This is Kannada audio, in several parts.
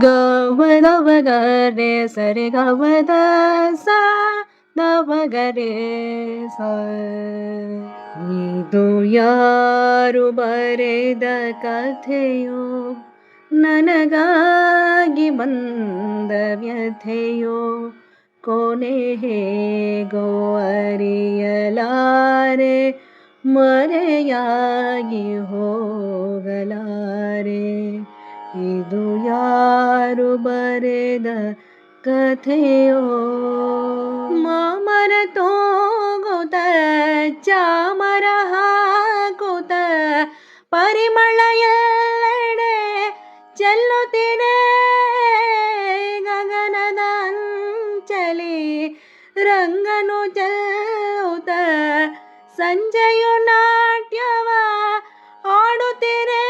ಗವದವಗರೆ ಸರಿ ಗವದ ಸ ದವಗರೆ ಸ. ಇದು ಯಾರು ಬರೆದ ಕಥೆಯೋ, ನನಗಾಗಿ ಬಂದ ವ್ಯಥೆಯೋ, ಕೊನೆ ಹೇಗೋ ಅರಿಯಲಾರೆ, ಮರೆಯಾಗಿ ಹೋಗಲಾರೆ. ಇದು ಯಾರು ಬರೆದ ಕಥೆಯೋ. ಮಾಮರ ತೋಗುತ್ತ ಚಾಮರ ಹಾಕುತ್ತ ಪರಿಮಳ ಎಲ್ಲೆಡೆ ಚೆಲ್ಲುತ್ತಿದೆ, ಗಗನದ ಅಂಚಲಿ ರಂಗನು ಚೆಲ್ಲುತ್ತ ಸಂಜೆಯು ನಾಟ್ಯವ ಆಡುತ್ತಿರೆ.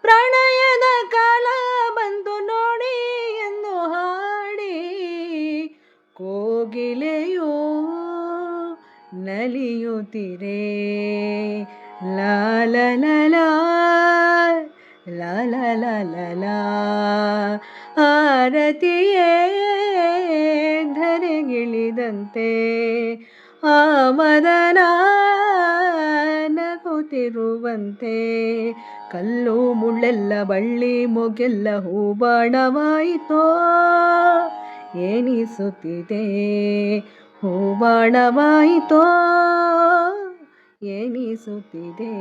ಪ್ರಣಯದ ಕಾಲ ಬಂತು ನೋಡಿ ಎಂದು ಹಾಡಿ, ಕೋಗಿಲೆಯೋ ನಲಿಯುತ್ತಿರೆ. ಲಾಲ ಲಲ ಲಾಲ ಲಲ ಆರತಿಯೇ ಧರೆಗಿಳಿದಂತೆ, ಆ ಮದನ ನಗುತ್ತಿರುವಂತೆ. ಕಲ್ಲು ಮುಳ್ಳೆಲ್ಲ ಬಳ್ಳಿ ಮೊಗೆಲ್ಲ ಹೂಬಾಣವಾಯಿತೋ ಎನಿಸುತ್ತಿದೆ, ಹೂಬಾಣವಾಯಿತೋ ಎನಿಸುತ್ತಿದೆ.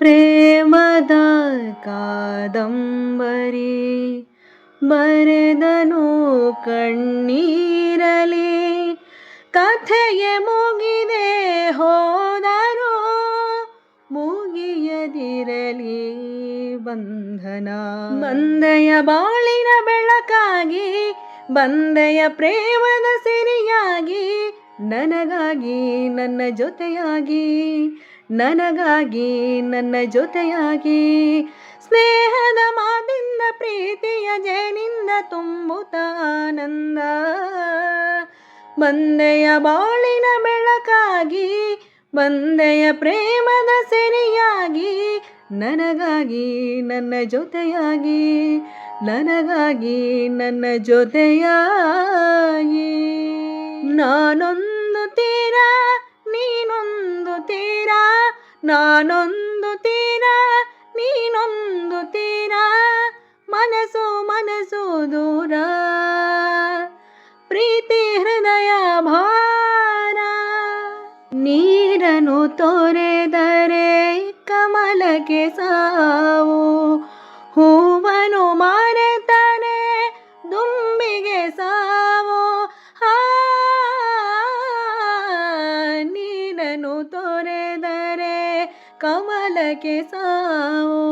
ಪ್ರೇಮದ ಕಾದಂಬರಿ ಬರೆದನು ಕಣ್ಣೀರಲಿ, ಕಥೆಯೇ ಮುಗಿದೆ ಹೋದರೂ ಮುಗಿಯದಿರಲಿ ಬಂಧನ. ಬಂದೆಯ ಬಾಳಿನ ಬೆಳಕಾಗಿ, ಬಂದೆಯ ಪ್ರೇಮದ ಸಿರಿಯಾಗಿ, ನನಗಾಗಿ ನನ್ನ ಜೊತೆಯಾಗಿ, ನನಗಾಗಿ ನನ್ನ ಜೊತೆಯಾಗಿ. ಸ್ನೇಹದ ಮಾತಿಂದ ಪ್ರೀತಿಯ ಜೇನಿಂದ ತುಂಬುತ್ತ ಆನಂದ. ಬಂದೆಯ ಬಾಳಿನ ಬೆಳಕಾಗಿ, ಬಂದೆಯ ಪ್ರೇಮದ ಸಿರಿಯಾಗಿ, ನನಗಾಗಿ ನನ್ನ ಜೊತೆಯಾಗಿ, ನನಗಾಗಿ ನನ್ನ ಜೊತೆಯಾಗಿ. ನಾನೊಂದು ತೀರ ನೀನೊಂದು ತೀರ, ನಾನೊಂದು ತೀರ ನೀನೊಂದು ತೀರ, ಮನಸ್ಸು ಮನಸ್ಸು ದೂರ, ಪ್ರೀತಿ ಹೃದಯ ಭಾರ. ನೀರನ್ನು ತೊರೆದರೆ ಕಮಲಕ್ಕೆ ಸಾವು, ಹೂವನು ಮರೆತರೆ ದುಂಬಿಗೆ ಸಾವು. ನೀರನ್ನು ತೊರೆದರೆ ಕಮಲಕ್ಕೆ ಸಾವು,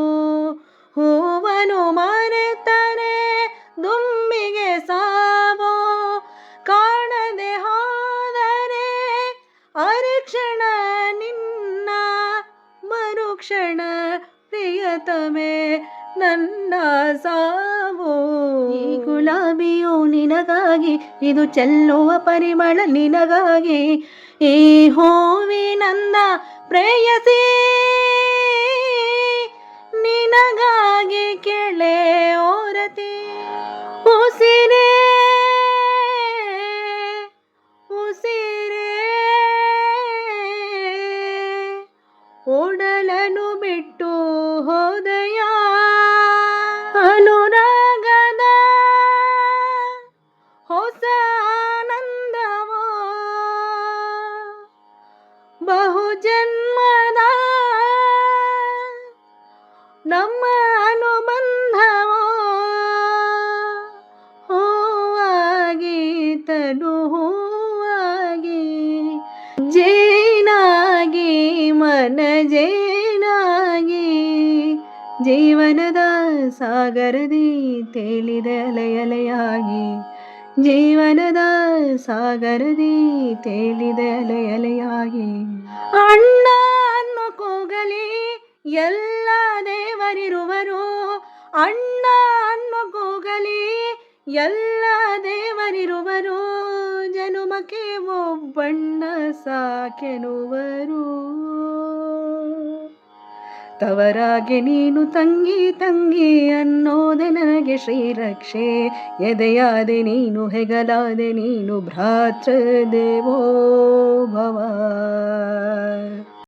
ಹೂವನು ಮರೆತರೆ ದುಂಬಿಗೆ ಸಾವು. ಕಾಣದೆ ಹೋದರೆ ಅರಿಕ್ಷಣ ನಿನ್ನ, ಮರುಕ್ಷಣ ಪ್ರಿಯತಮೆ ನನ್ನ ಸಾವು. ಈ ಗುಲಾಬಿಯು ನಿನಗಾಗಿ, ಇದು ಚೆಲ್ಲುವ ಪರಿಮಳ ನಿನಗಾಗಿ, ಈ ಹೂವಿನಂದ ಪ್ರೇಯಸಿ ನಿನಗಾಗಿ ಕೆಳೆ ಓರತಿ. ಉಸಿರೇ ಉಸಿರೇ ಓಡಲನು ಬಿಟ್ಟು ಹೋದೆಯ, ಅನುರಾಗದ ಹೊಸ ಆನಂದವೋ, ಬಹುಜನ್ಮದ ನಮ್ಮ ಅನುಬಂಧವೋ, ಹೂವಾಗಿ ತನು ಹೂವಾಗಿ, ಜೇನಾಗಿ ಮನ ಜೇನಾಗಿ, ಜೀವನದ ಸಾಗರದಿ ತೇಲಿದ ಅಲೆಯಲೆಯಾಗಿ, ಜೀವನದ ಸಾಗರದಿ ತೇಲಿದ ಅಲೆಯಲೆಯಾಗಿ. ಅಣ್ಣ ಅನ್ನೋ ಕೂಗಲಿ ಎಲ್ಲ ದೇವರಿರುವರು, ಅಣ್ಣ ಅನ್ನೋ ಕೂಗಲಿ ಎಲ್ಲ ದೇವರಿರುವರು. ಜನುಮಕ್ಕೆ ಒಬ್ಬಣ್ಣ ಸಾಕೆನುವರು. ತವರಾಗೆ ನೀನು ತಂಗಿ ತಂಗಿ ಅನ್ನೋದೆ ನನಗೆ ಶ್ರೀರಕ್ಷೆ. ಎದೆಯಾದೆ ನೀನು ಹೆಗಲಾದೆ ನೀನು ಭ್ರಾತೃ ದೇವೋ ಭವ.